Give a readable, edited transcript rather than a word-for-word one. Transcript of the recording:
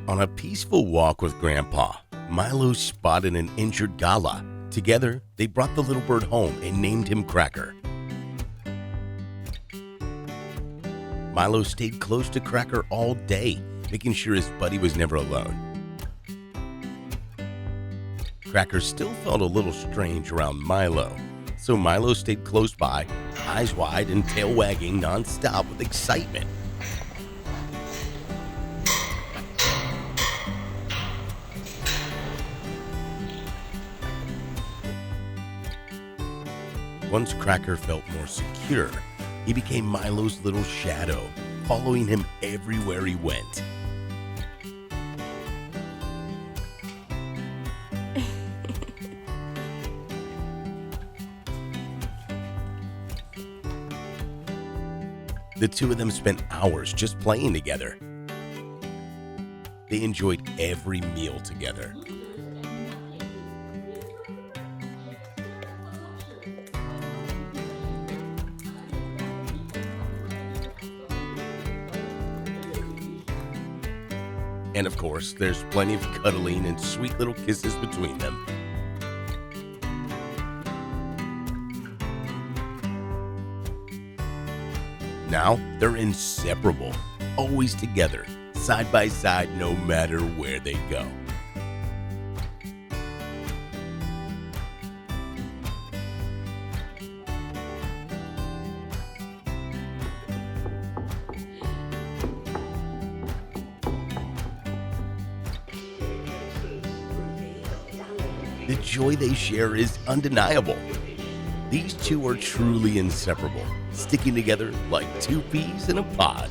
On a peaceful walk with Grandpa, Milo spotted an injured galah. Together, they brought the little bird home and named him Cracker. Milo stayed close to Cracker all day, making sure his buddy was never alone. Cracker still felt a little strange around Milo, so Milo stayed close by, eyes wide and tail wagging nonstop with excitement. Once Cracker felt more secure, he became Milo's little shadow, following him everywhere he went. The two of them spent hours just playing together. They enjoyed every meal together. And of course, there's plenty of cuddling and sweet little kisses between them. Now, they're inseparable, always together, side by side, no matter where they go. The joy they share is undeniable. These two are truly inseparable, sticking together like two peas in a pod.